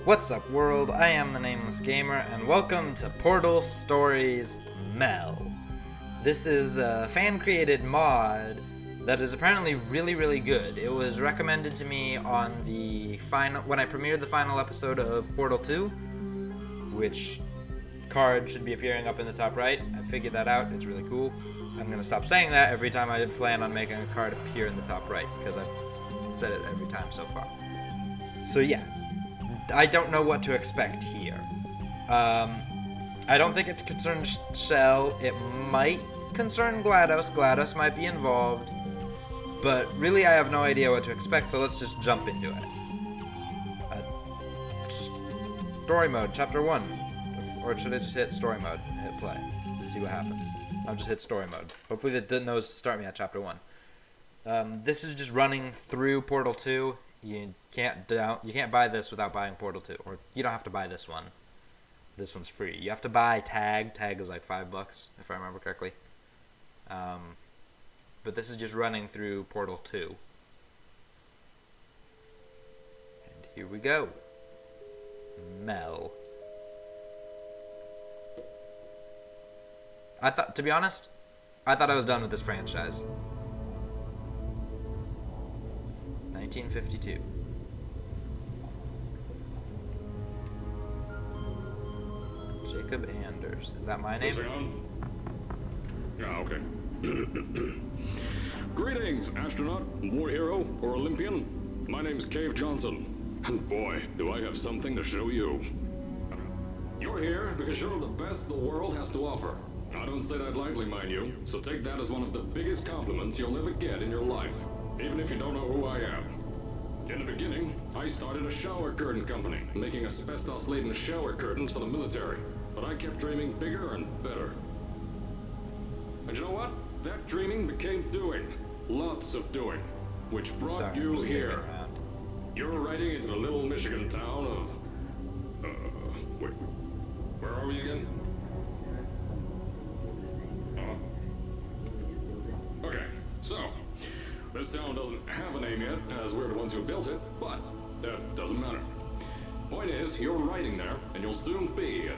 What's up, world? I am the Nameless Gamer, and welcome to Portal Stories Mel. This is a fan-created mod that is apparently really good. It was recommended to me on when I premiered the final episode of Portal 2, which card should be appearing up in the top right. I figured that out. It's really cool. I'm gonna stop saying that every time I plan on making a card appear in the top right, because I've said it every time so far. So yeah. I don't know what to expect here. I don't think it concerns Shell. It might concern GLaDOS. GLaDOS might be involved. But really, I have no idea what to expect, so let's just jump into it. Story mode, chapter 1. Or should I just hit story mode and hit play and see what happens? I'll just hit story mode. Hopefully it knows to start me at chapter 1. This is just running through Portal 2. You can't buy this without buying Portal 2, or you don't have to buy this one. This one's free. You have to buy Tag. Tag is like $5 if I remember correctly. But this is just running through Portal 2. And here we go. Mel. To be honest, I thought I was done with this franchise. 1952. Jacob Anders. Is that my name? Yeah, okay. Greetings, astronaut, war hero, or Olympian. My name's Cave Johnson. And boy, do I have something to show you. You're here because you're the best the world has to offer. I don't say that lightly, mind you, so take that as one of the biggest compliments you'll ever get in your life, even if you don't know who I am. In the beginning, I started a shower curtain company, making asbestos-laden shower curtains for the military. But I kept dreaming bigger and better. And you know what? That dreaming became doing. Lots of doing. Which brought you here. You're riding into the little Michigan town of... wait. Where are we again? Okay, so... This town doesn't have a name yet, as we're the ones who built it, but that doesn't matter. Point is, you're riding there, and you'll soon be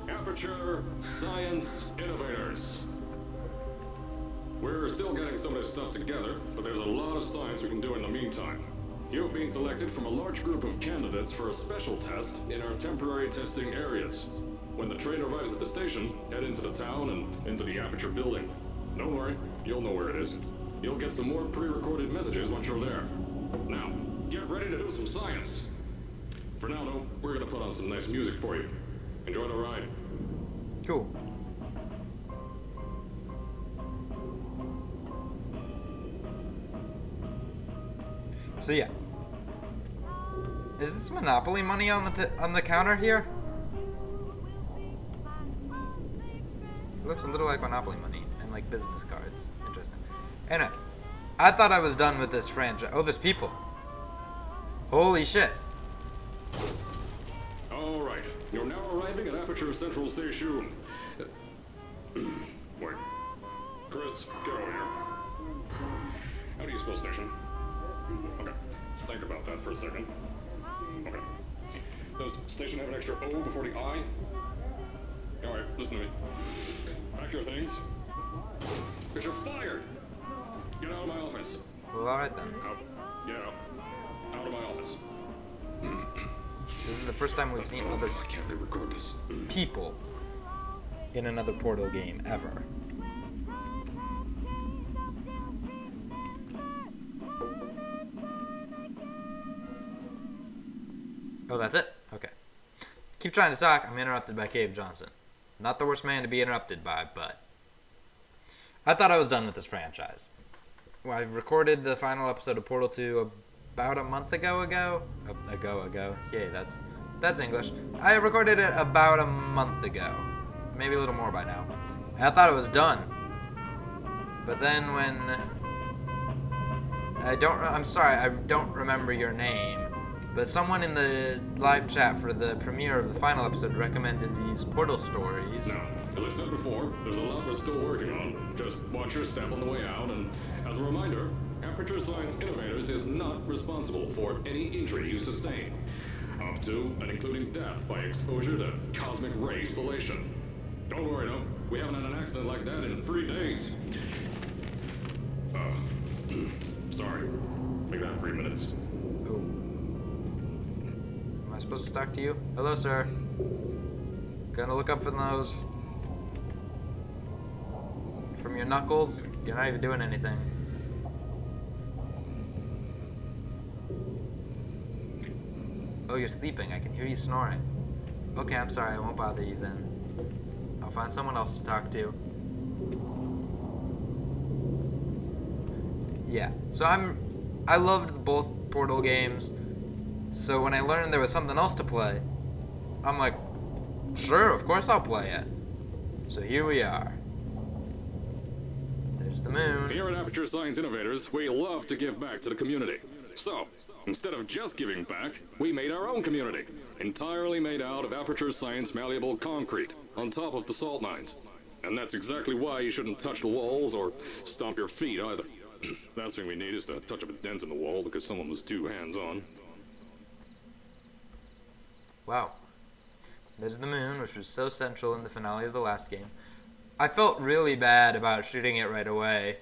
Aperture Science Innovators. We're still getting some of this stuff together, but there's a lot of science we can do in the meantime. You've been selected from a large group of candidates for a special test in our temporary testing areas. When the train arrives at the station, head into the town and into the Aperture building. Don't worry, you'll know where it is. You'll get some more pre-recorded messages once you're there. Now, get ready to do some science. For now, though, we're gonna put on some nice music for you. Enjoy the ride. Cool. So yeah. Is this Monopoly money on the counter here? It looks a little like Monopoly money and like business cards. Interesting. Anyway, I thought I was done with this franchise. Oh, there's people. Holy shit. All right, you're now arriving at Aperture Central Station. Wait. Chris, get over here. How do you spell station? Okay, think about that for a second. Okay. Does station have an extra O before the I? All right, listen to me. Pack your things. Because you're fired. Get out of my office. Well, alright then. Out. Get out. Out of my office. This is the first time we've seen other people in another Portal game ever. Oh, that's it? Okay. Keep trying to talk. I'm interrupted by Cave Johnson. Not the worst man to be interrupted by, but... I thought I was done with this franchise. Well, I recorded the final episode of Portal 2 about a month ago. Yay, that's English. I recorded it about a month ago. Maybe a little more by now. And I thought it was done. But then when... I'm sorry, I don't remember your name. But someone in the live chat for the premiere of the final episode recommended these Portal stories. Now, as I said before, there's a lot we're still working on. Just watch your step on the way out, and as a reminder, Aperture Science Innovators is not responsible for any injury you sustain. Up to and including death by exposure to cosmic ray spallation. Don't worry, no. We haven't had an accident like that in 3 days. Sorry. Make that 3 minutes. Oh. Am I supposed to talk to you? Hello, sir. Gonna look up from those. From your knuckles? You're not even doing anything. Oh, you're sleeping. I can hear you snoring. Okay, I'm sorry. I won't bother you then. I'll find someone else to talk to. Yeah. So I loved both Portal games. So when I learned there was something else to play, I'm like, sure, of course I'll play it. So here we are. There's the moon. Here at Aperture Science Innovators, we love to give back to the community. So, instead of just giving back, we made our own community, entirely made out of Aperture Science malleable concrete, on top of the salt mines. And that's exactly why you shouldn't touch the walls or stomp your feet either. Last thing we need is to touch up a dent in the wall because someone was too hands-on. Wow. There's the moon, which was so central in the finale of the last game. I felt really bad about shooting it right away.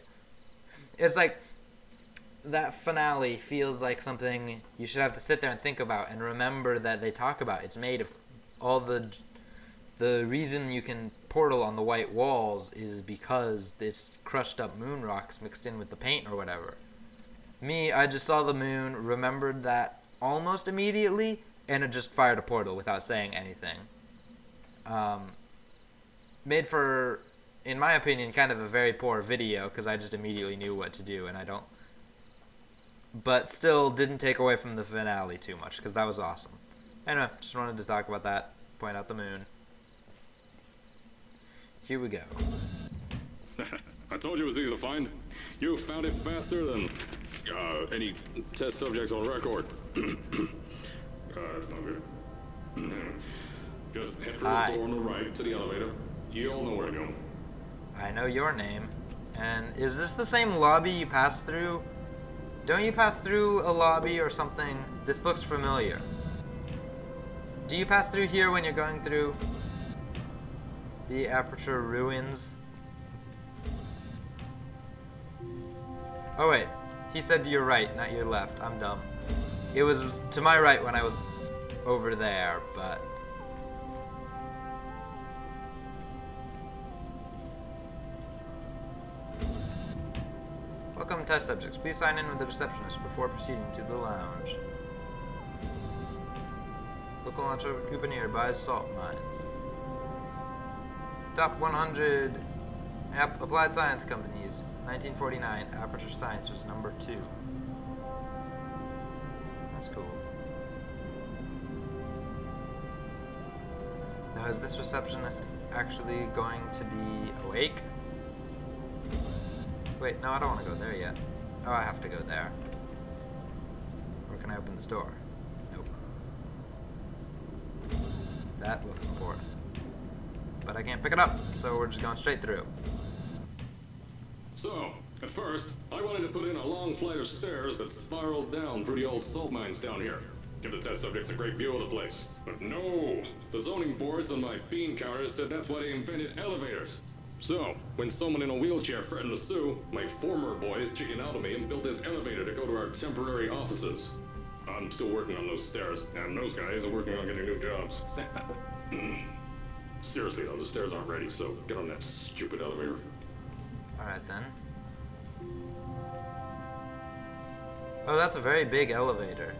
It's like, that finale feels like something you should have to sit there and think about and remember that they talk about. It's made of all the reason you can portal on the white walls is because it's crushed up moon rocks mixed in with the paint or whatever. Me, I just saw the moon, remembered that almost immediately, and it just fired a portal without saying anything. Made for, in my opinion, kind of a very poor video because I just immediately knew what to do, and I don't. But still didn't take away from the finale too much because that was awesome. Anyway, just wanted to talk about that, point out the moon. Here we go. I told you it was easy to find. You found it faster than any test subjects on record. That's not good. Just head for the door on the right to the elevator. You all know where to go. I know your name. And is this the same lobby you passed through? Don't you pass through a lobby or something? This looks familiar. Do you pass through here when you're going through the Aperture Ruins? Oh wait, he said to your right, not your left. I'm dumb. It was to my right when I was over there, but... Welcome, test subjects. Please sign in with the receptionist before proceeding to the lounge. Local entrepreneur buys salt mines. Top 100 applied science companies. 1949, Aperture Science was number 2. That's cool. Now, is this receptionist actually going to be awake? Wait, no, I don't want to go there yet. Oh, I have to go there. Or can I open this door? Nope. That looks important. But I can't pick it up, so we're just going straight through. So, at first, I wanted to put in a long flight of stairs that spiraled down through the old salt mines down here. Give the test subjects a great view of the place. But no! The zoning boards on my bean counters said that's why they invented elevators. So, when someone in a wheelchair threatened to sue, my former boys chickened out of me and built this elevator to go to our temporary offices. I'm still working on those stairs, and those guys are working on getting new jobs. Seriously though, the stairs aren't ready, so get on that stupid elevator. Alright then. Oh, that's a very big elevator.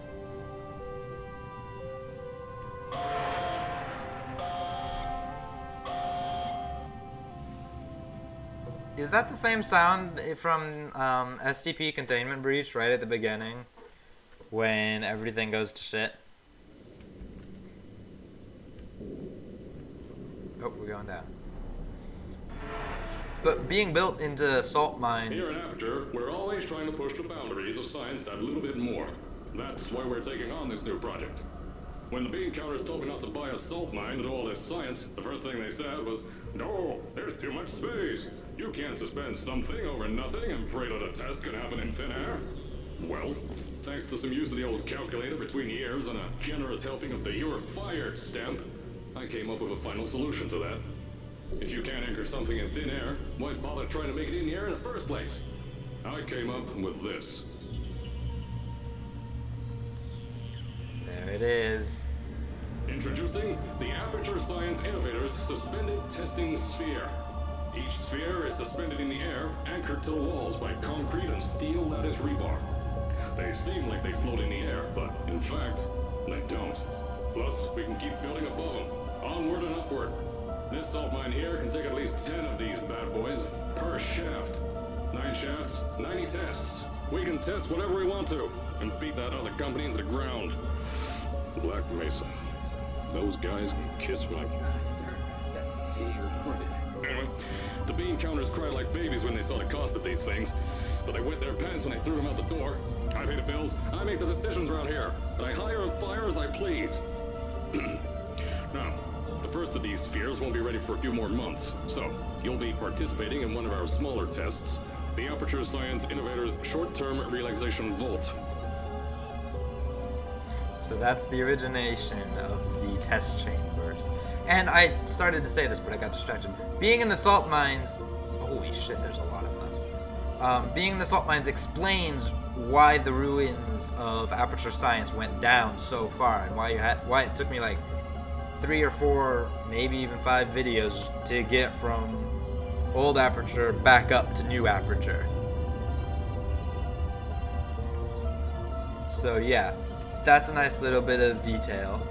Is that the same sound from STP Containment Breach right at the beginning? When everything goes to shit? Oh, we're going down. But being built into salt mines... Here at Aperture, we're always trying to push the boundaries of science that little bit more. That's why we're taking on this new project. When the bean counters told me not to buy a salt mine to do all this science, the first thing they said was, "No, there's too much space. You can't suspend something over nothing and pray that a test can happen in thin air." Well, thanks to some use of the old calculator between the ears and a generous helping of the "you're fired" stamp, I came up with a final solution to that. If you can't anchor something in thin air, why bother trying to make it in the air in the first place? I came up with this. There it is. Introducing the Aperture Science Innovators Suspended Testing Sphere. Each sphere is suspended in the air, anchored to the walls by concrete and steel lattice rebar. They seem like they float in the air, but in fact, they don't. Plus, we can keep building above them, onward and upward. This salt mine here can take at least 10 of these bad boys per shaft. 9 shafts, 90 tests. We can test whatever we want to and beat that other company into the ground. Black Mesa. Those guys can kiss my... Anyway, the bean counters cried like babies when they saw the cost of these things, but they wet their pants when they threw them out the door. I pay the bills, I make the decisions around here, and I hire and fire as I please. Now, the first of these spheres won't be ready for a few more months, so you'll be participating in one of our smaller tests, the Aperture Science Innovators Short-Term Relaxation Vault. So that's the origination of the test chambers. And I started to say this, but I got distracted. Being in the salt mines, holy shit, there's a lot of them. Being in the salt mines explains why the ruins of Aperture Science went down so far, and why it took me like 3 or 4, maybe even 5 videos to get from old Aperture back up to new Aperture. So yeah, that's a nice little bit of detail.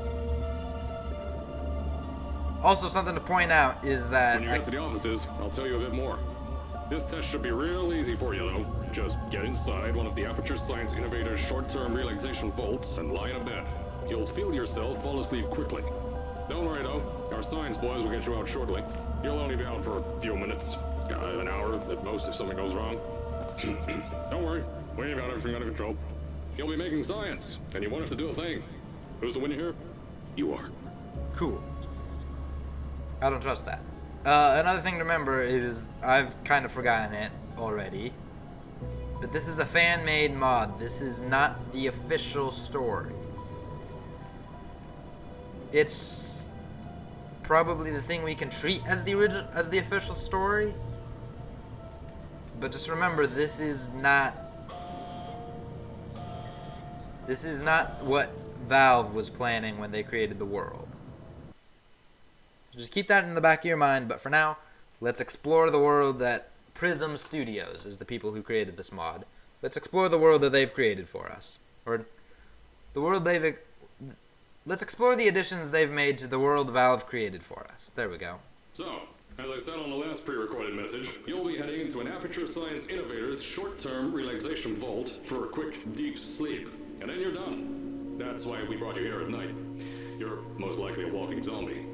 Also, something to point out is that... When you get to the offices, I'll tell you a bit more. This test should be real easy for you, though. Just get inside one of the Aperture Science Innovators short-term relaxation vaults and lie in a bed. You'll feel yourself fall asleep quickly. Don't worry, though. Our science boys will get you out shortly. You'll only be out for a few minutes. An hour at most if something goes wrong. Don't worry. We've got everything under control. You'll be making science, and you won't have to do a thing. Who's the winner here? You are. Cool. I don't trust that. Another thing to remember is, I've kind of forgotten it already, but this is a fan-made mod. This is not the official story. It's probably the thing we can treat as the official story, but just remember, this is not what Valve was planning when they created the world. Just keep that in the back of your mind, but for now, let's explore the world that Prism Studios is the people who created this mod. Let's explore the world that they've created for us. Or, the world they've... Let's explore the additions they've made to the world Valve created for us. There we go. So, as I said on the last pre-recorded message, you'll be heading into an Aperture Science Innovators short-term relaxation vault for a quick, deep sleep. And then you're done. That's why we brought you here at night. You're most likely a walking zombie.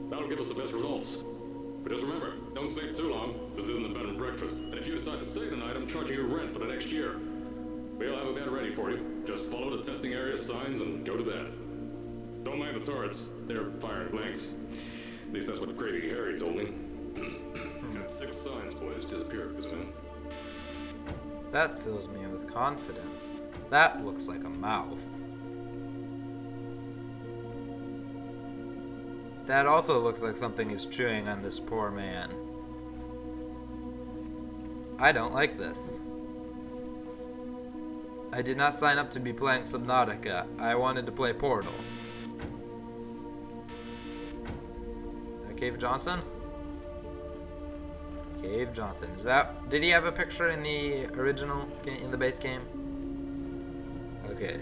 That'll give us the best results. But just remember, don't stay too long. This isn't a bed and breakfast. And if you decide to stay tonight, I'm charging you rent for the next year. We'll have a bed ready for you. Just follow the testing area signs and go to bed. Don't mind the turrets. They're firing blanks. At least that's what Crazy Harry told me. Got 6 science boys disappeared because of him. That fills me with confidence. That looks like a mouth. That also looks like something is chewing on this poor man. I don't like this. I did not sign up to be playing Subnautica. I wanted to play Portal. Cave Johnson? Cave Johnson. Is that... Did he have a picture in the original, in the base game? Okay.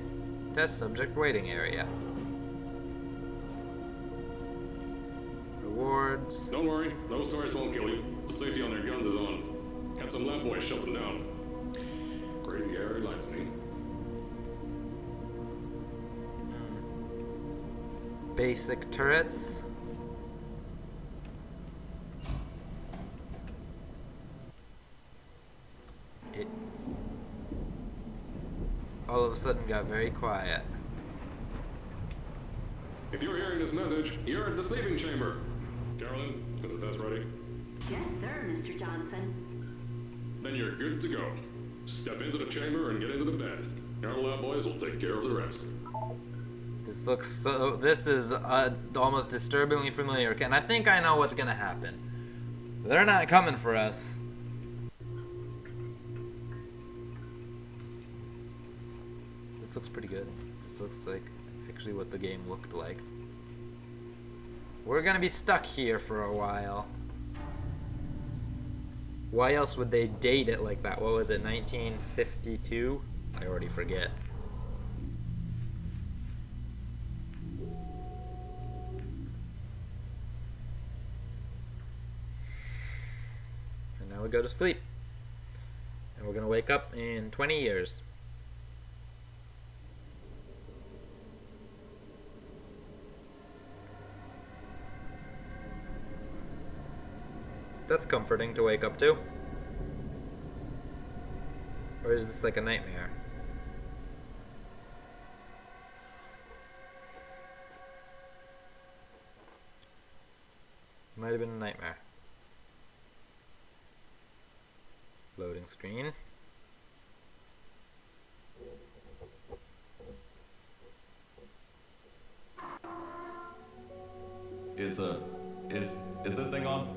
Test subject waiting area. Rewards. Don't worry, those turrets won't kill you. The safety on their guns is on. Had some lab boys shut them down. Crazy Harry lied to me. Basic turrets. It all of a sudden got very quiet. If you're hearing this message, you're at the sleeping chamber. Carolyn, is the test ready? Yes, sir, Mr. Johnson. Then you're good to go. Step into the chamber and get into the bed. Our lab boys will take care of the rest. This looks so. This is almost disturbingly familiar, and I think I know what's gonna happen. They're not coming for us. This looks pretty good. This looks like actually what the game looked like. We're gonna be stuck here for a while. Why else would they date it like that? What was it, 1952? I already forget. And now we go to sleep. And we're gonna wake up in 20 years. That's comforting to wake up to. Or is this like a nightmare? Might have been a nightmare. Loading screen. Is this thing on?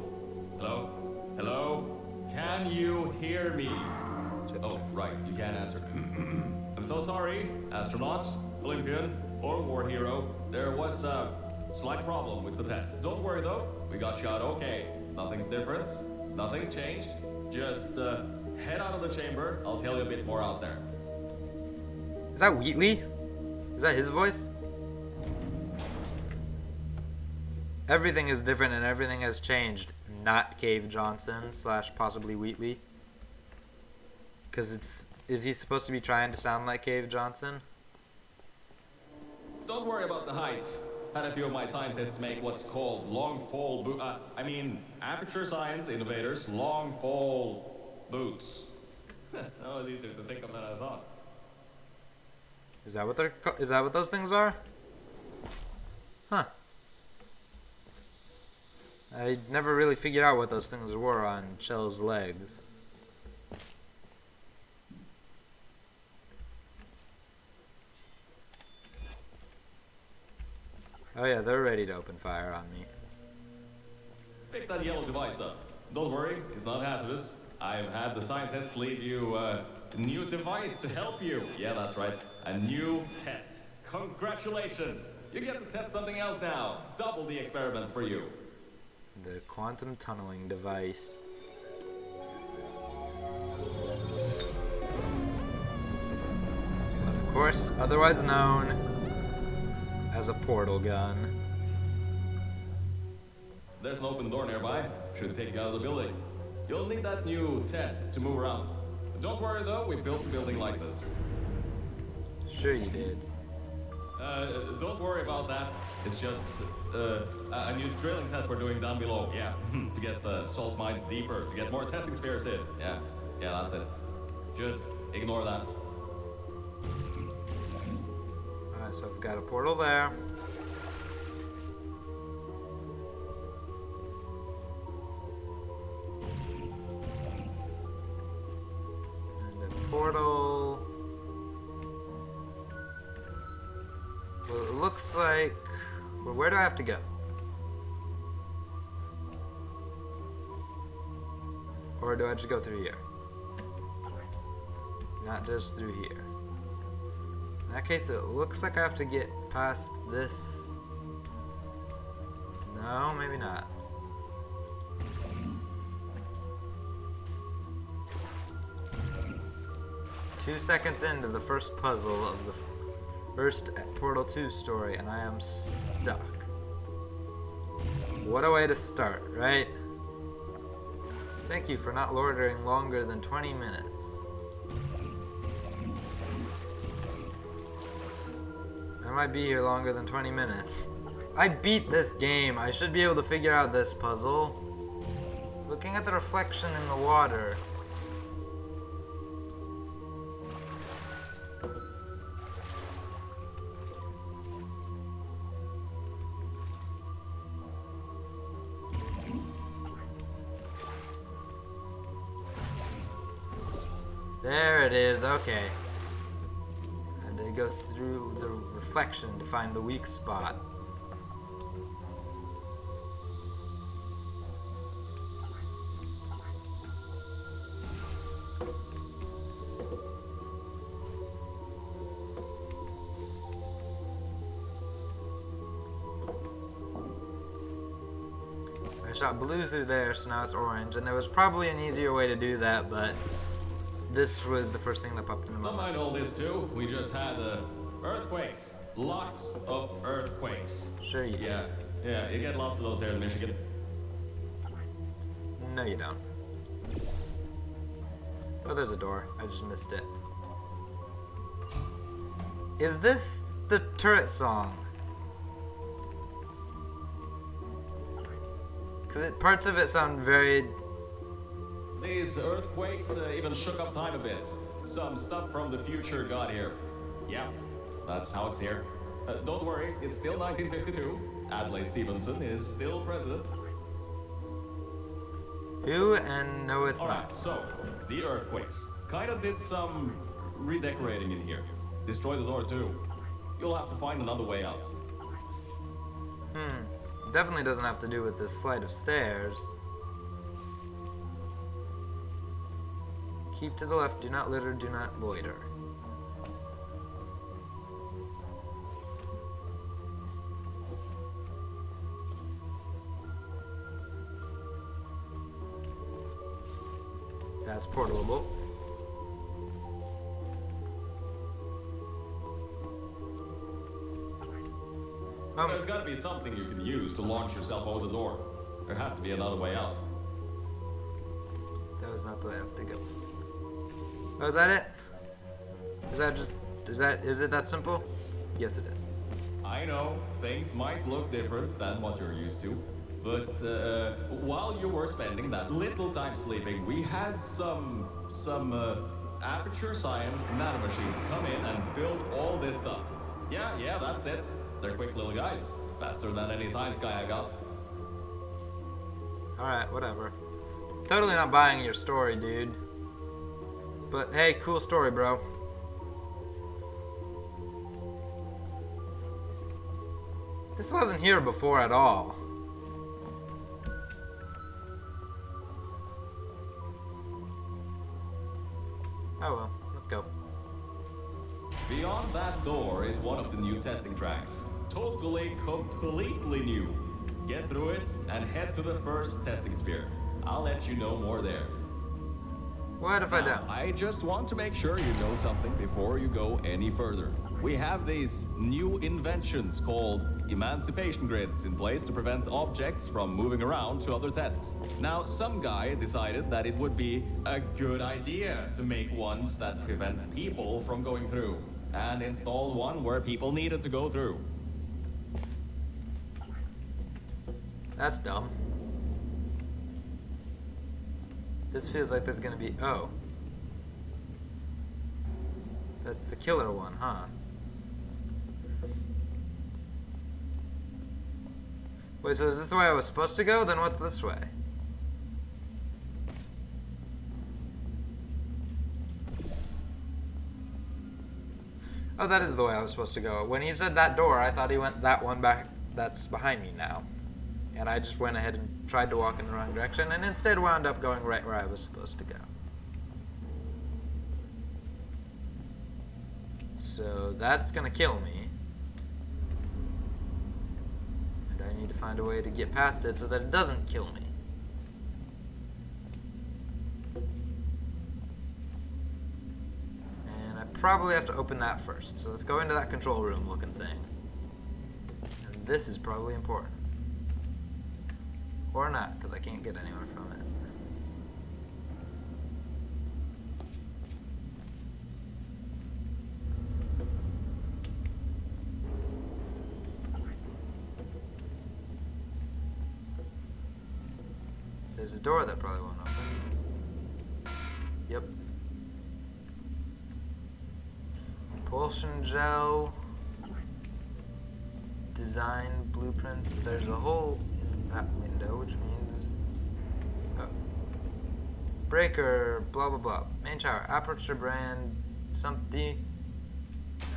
Hello? Hello? Can you hear me? Oh, right, you can't answer. I'm so sorry, astronaut, Olympian, or war hero. There was a slight problem with the test. Don't worry though, we got shot okay. Nothing's different, nothing's changed. Just head out of the chamber, I'll tell you a bit more out there. Is that Wheatley? Is that his voice? Everything is different and everything has changed. Not Cave Johnson / possibly Wheatley. Because is he supposed to be trying to sound like Cave Johnson? Don't worry about the height. Had a few of my scientists make what's called long fall aperture science innovators, long fall boots. That was easier to think of than I thought. Is that what those things are? Huh. I never really figured out what those things were on Shell's legs. Oh yeah, they're ready to open fire on me. Pick that yellow device up. Don't worry, it's not hazardous. I've had the scientists leave you a new device to help you. Yeah, that's right. A new test. Congratulations! You get to test something else now. Double the experiments for you. The quantum tunneling device. Of course, otherwise known as a portal gun. There's an open door nearby. Should take you out of the building. You'll need that new test to move around. Don't worry though, we built the building like this. Sure you did. Don't worry about that. It's just a new drilling test we're doing down below. Yeah, to get the salt mines deeper, to get more testing spheres in. Yeah, that's it. Just ignore that. Alright, so I've got a portal there. And a portal. Well, it looks like... Well, where do I have to go? Or do I just go through here? Not just through here. In that case, it looks like I have to get past this. No, maybe not. Two seconds into the first puzzle of the first Portal 2 story, and I am stuck. What a way to start, right? Thank you for not loitering longer than 20 minutes. I might be here longer than 20 minutes. I beat this game. I should be able to figure out this puzzle. Looking at the reflection in the water. There it is, okay. We go through the reflection to find the weak spot. I shot blue through there, so now it's orange, and there was probably an easier way to do that, but this was the first thing that popped into my Don't mind. mind all this too. We just had earthquakes. Lots of earthquakes. Sure you do. Yeah, you get lots of those here in Michigan. No, you don't. Oh, there's a door. I just missed it. Is this the turret song? Because parts of it sound very... These earthquakes even shook up time a bit. Some stuff from the future got here. Yeah, that's how it's here. Don't worry, it's still 1952. Adlai Stevenson is still president. Who? And no, it's Alright, not. so, the earthquakes. Kinda did some redecorating in here. Destroy the door too. You'll have to find another way out. Definitely doesn't have to do with this flight of stairs. Keep to the left, do not litter, do not loiter. That's portable. There's gotta be something you can use to launch yourself over the door. There has to be another way out. That was not the way I have to go. Oh, is that it? Is it that simple? Yes, it is. I know, things might look different than what you're used to. But while you were spending that little time sleeping, we had some aperture science nanomachines come in and build all this stuff. Yeah, that's it. They're quick little guys. Faster than any science guy I got. Alright, whatever. Totally not buying your story, dude. But hey, cool story, bro. This wasn't here before at all. Oh well, let's go. Beyond that door is one of the new testing tracks. Totally, completely new. Get through it and head to the first testing sphere. I'll let you know more there. What if I don't? I just want to make sure you know something before you go any further. We have these new inventions called emancipation grids in place to prevent objects from moving around to other tests. Now, some guy decided that it would be a good idea to make ones that prevent people from going through, and installed one where people needed to go through. That's dumb. This feels like there's gonna be... Oh. That's the killer one, huh? Wait, so is this the way I was supposed to go? Then what's this way? Oh, that is the way I was supposed to go. When he said that door, I thought he went that one back that's behind me now. And I just went ahead and tried to walk in the wrong direction, and instead wound up going right where I was supposed to go. So that's gonna kill me. And I need to find a way to get past it so that it doesn't kill me. And I probably have to open that first. So let's go into that control room looking thing. And this is probably important. Or not, because I can't get anywhere from it. There's a door that probably won't open. Yep. Propulsion gel. Design blueprints. There's a hole in that window, which means... Oh. Breaker, blah blah blah. Main tower, aperture brand, something.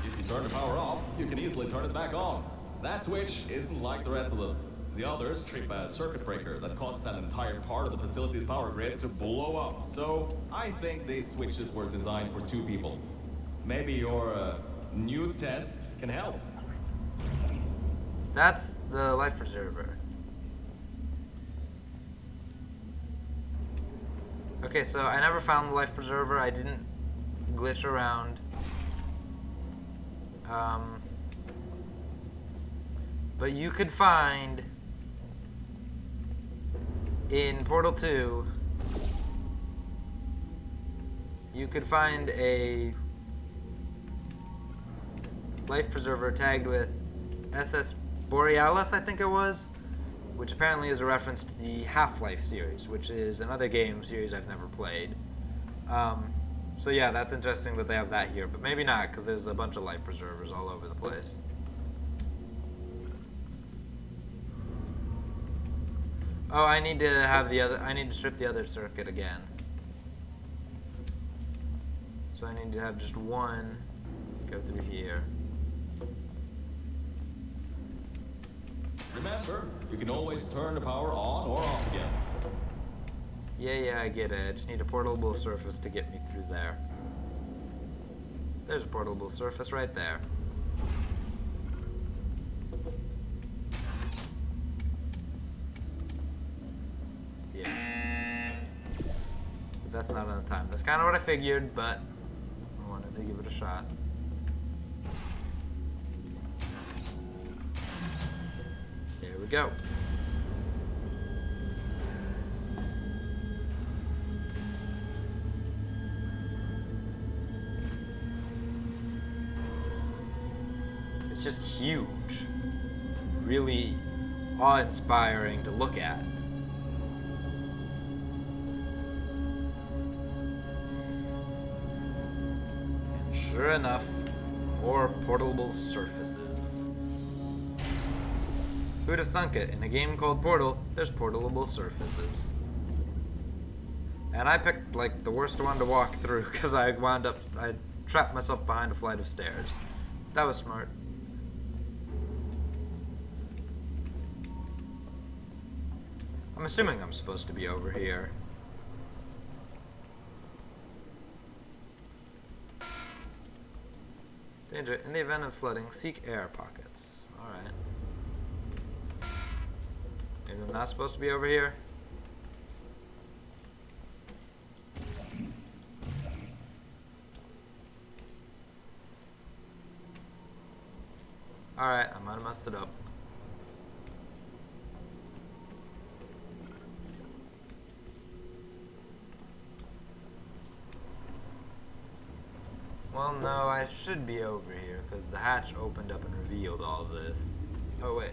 If you turn the power off, you can easily turn it back on. That switch isn't like the rest of them. The others trip a circuit breaker that causes an entire part of the facility's power grid to blow up. So I think these switches were designed for 2 people. Maybe your new test can help. That's the life preserver. Okay, so I never found the life preserver. I didn't glitch around. But you could find in Portal 2, you could find a life preserver tagged with SS Borealis, I think it was, which apparently is a reference to the Half-Life series, which is another game series I've never played. So yeah, that's interesting that they have that here, but maybe not, because there's a bunch of life preservers all over the place. Oh, I need to have I need to strip the other circuit again. So I need to have just one go through here. Remember, you can always turn the power on or off again. Yeah, I get it. I just need a portable surface to get me through there. There's a portable surface right there. Yeah. But that's not enough time. That's kind of what I figured, but I wanted to give it a shot. There we go. It's just huge. Really awe-inspiring to look at. And sure enough, more portable surfaces. Who'd have thunk it? In a game called Portal, there's portable surfaces. And I picked, like, the worst one to walk through because I trapped myself behind a flight of stairs. That was smart. I'm assuming I'm supposed to be over here. Danger. In the event of flooding, seek air pockets. Alright. Maybe I'm not supposed to be over here? Alright, I might have messed it up. Well, no, I should be over here, because the hatch opened up and revealed all of this. Oh, wait.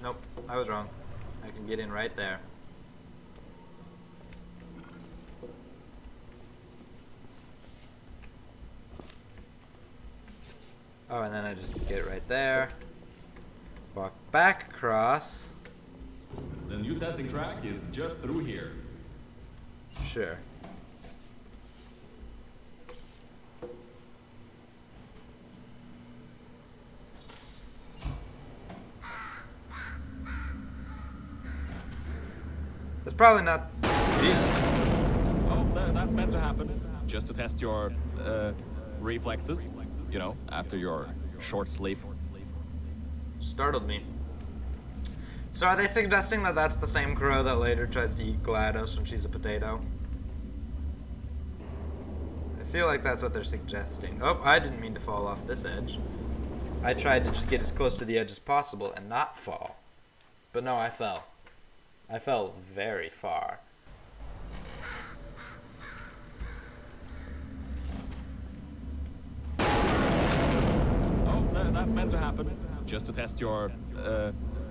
Nope, I was wrong. I can get in right there. Oh, and then I just get right there. Walk back across. The new testing track is just through here. Sure. That's probably not Jesus. Oh, that's meant to happen. Just to test your reflexes, you know, after your short sleep. Startled me. So are they suggesting that that's the same crow that later tries to eat GLaDOS when she's a potato? I feel like that's what they're suggesting. Oh, I didn't mean to fall off this edge. I tried to just get as close to the edge as possible and not fall. But no, I fell. I fell very far. Oh, that's meant to happen. Just to test your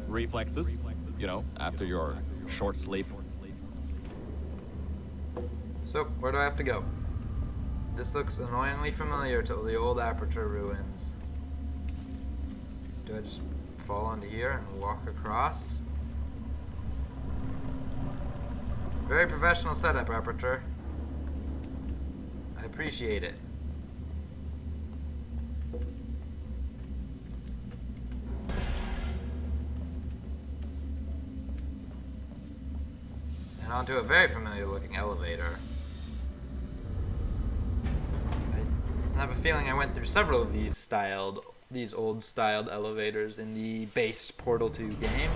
reflexes, you know, after your short sleep. So, where do I have to go? This looks annoyingly familiar to the old Aperture ruins. Do I just fall onto here and walk across? Very professional setup, Aperture. I appreciate it. And onto a very familiar looking elevator. I have a feeling I went through several of these old styled elevators in the base Portal 2 game.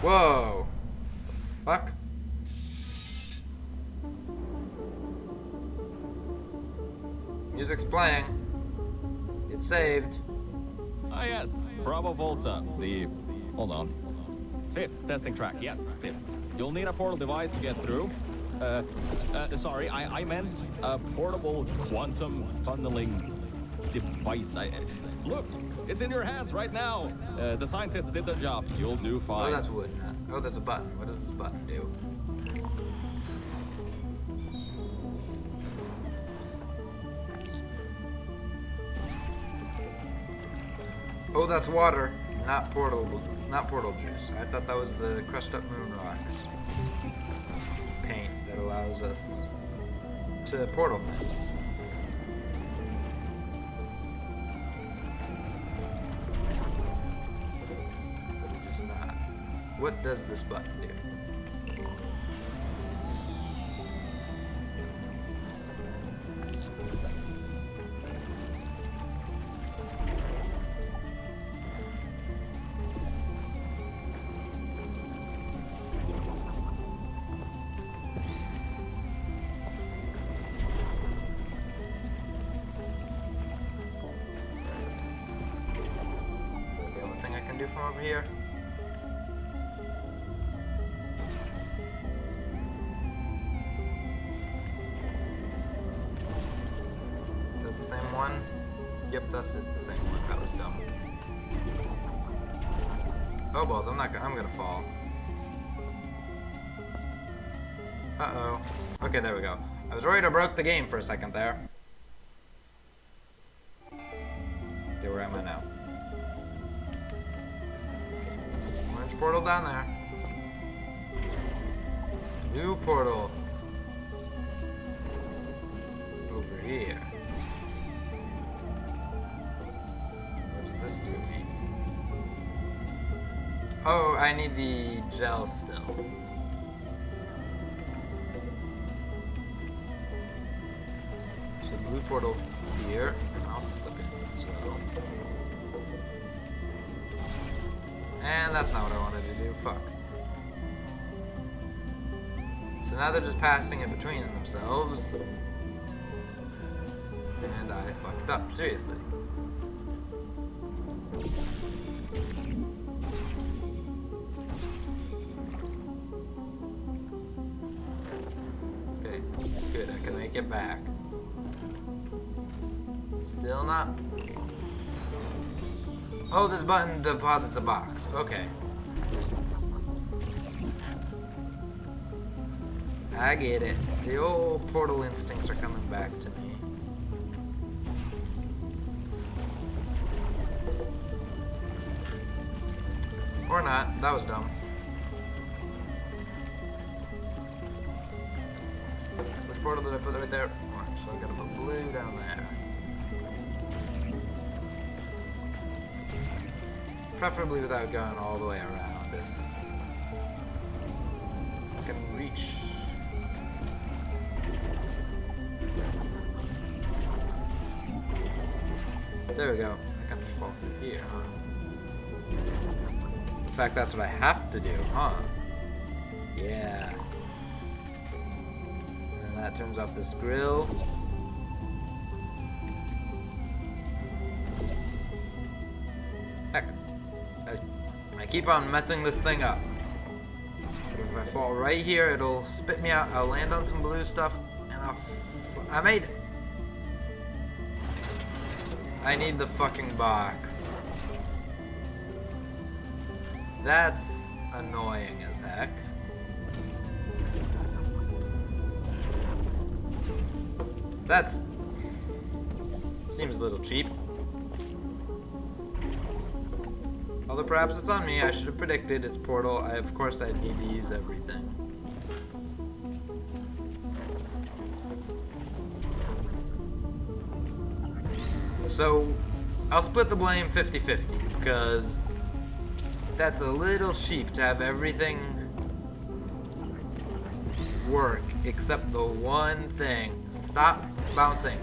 Whoa! Fuck? Music's playing. It's saved. Ah, yes. Bravo Volta. Hold on. Fifth testing track. Yes, fifth. You'll need a portal device to get through. Sorry, I meant a portable quantum tunneling device. Look, it's in your hands right now. The scientists did their job. You'll do fine. Oh, that's wood. Oh, there's a button. What does this button do? Oh, that's water, not portal juice. I thought that was the crushed up moon rocks paint that allows us to portal things. Which is not. What does this button do? Do from over here. Is that the same one? Yep, that's just the same one. That was dumb. Oh balls, I'm gonna fall. Uh-oh. Okay, there we go. I was worried I broke the game for a second there. Okay, where am I now? Portal down there. New portal. Over here. What does this do to me? Oh, I need the gel still. So blue portal here, and I'll slip in. So. And that's not what I wanted to do, fuck. So now they're just passing it between themselves. And I fucked up, seriously. Okay, good, I can make it back. Still not. Oh, this button deposits a box. Okay. I get it. The old portal instincts are coming back to me. Or not. That was dumb. Which portal did I put right there? Orange. So I gotta put blue down there. Preferably without going all the way around. I can reach. There we go. I can just fall through here, huh? In fact, that's what I have to do, huh? Yeah. And then that turns off this grill. Heck. I keep on messing this thing up. If I fall right here, it'll spit me out. I'll land on some blue stuff, and I made it. I need the fucking box. That's annoying as heck. That's... seems a little cheap. Although perhaps it's on me, I should have predicted its portal. Of course I'd need to use everything. So, I'll split the blame 50-50 because that's a little cheap to have everything work except the one thing. Stop bouncing.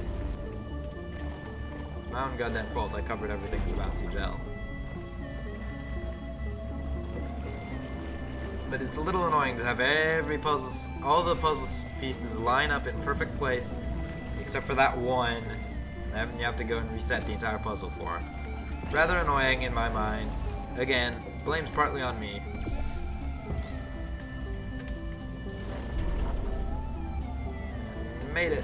My own goddamn fault. I covered everything with bouncy gel. But it's a little annoying to have all the puzzle pieces line up in perfect place, except for that one, and you have to go and reset the entire puzzle for. Rather annoying in my mind. Again, blame's partly on me. Made it.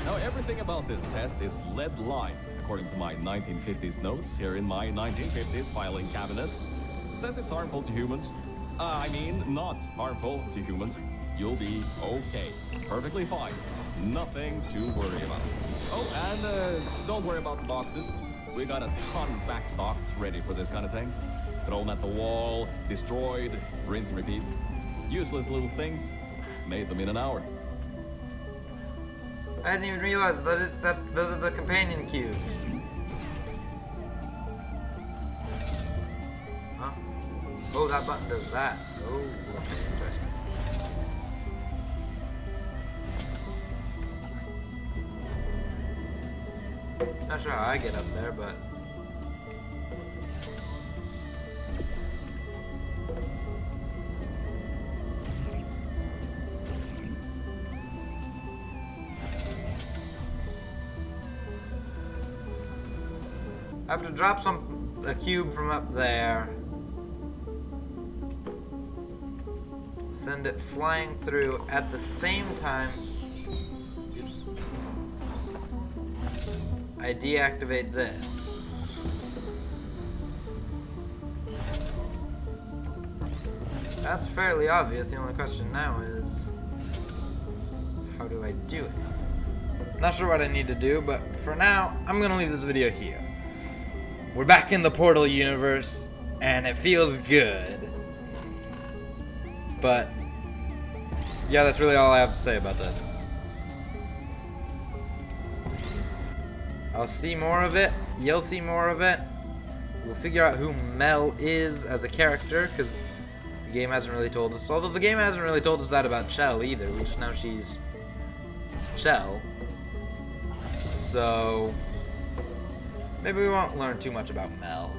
Now everything about this test is lead line. According to my 1950s notes here in my 1950s filing cabinet, it says it's harmful to humans. I mean, not harmful to humans. You'll be okay. Perfectly fine. Nothing to worry about. Oh, and don't worry about the boxes. We got a ton backstocked ready for this kind of thing. Thrown at the wall, destroyed, rinse and repeat. Useless little things. Made them in an hour. I didn't even realize those are the companion cubes. Huh? Oh, that button does that. Oh, okay, interesting. Not sure how I get up there, but I have to drop a cube from up there, send it flying through at the same time. Oops. I deactivate this. That's fairly obvious. The only question now is, how do I do it? Not sure what I need to do, but for now, I'm gonna leave this video here. We're back in the Portal universe, and it feels good. But yeah, that's really all I have to say about this. I'll see more of it. You'll see more of it. We'll figure out who Mel is as a character, because the game hasn't really told us. Although the game hasn't really told us that about Chell either. We just know she's Chell. So maybe we won't learn too much about Mel.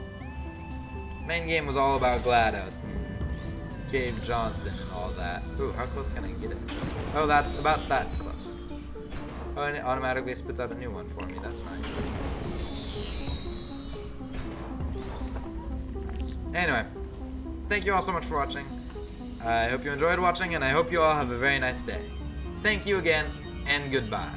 Main game was all about GLaDOS and Cave Johnson and all that. Ooh, how close can I get it? Oh, that's about that close. Oh, and it automatically spits out a new one for me. That's nice. Anyway, thank you all so much for watching. I hope you enjoyed watching, and I hope you all have a very nice day. Thank you again, and goodbye.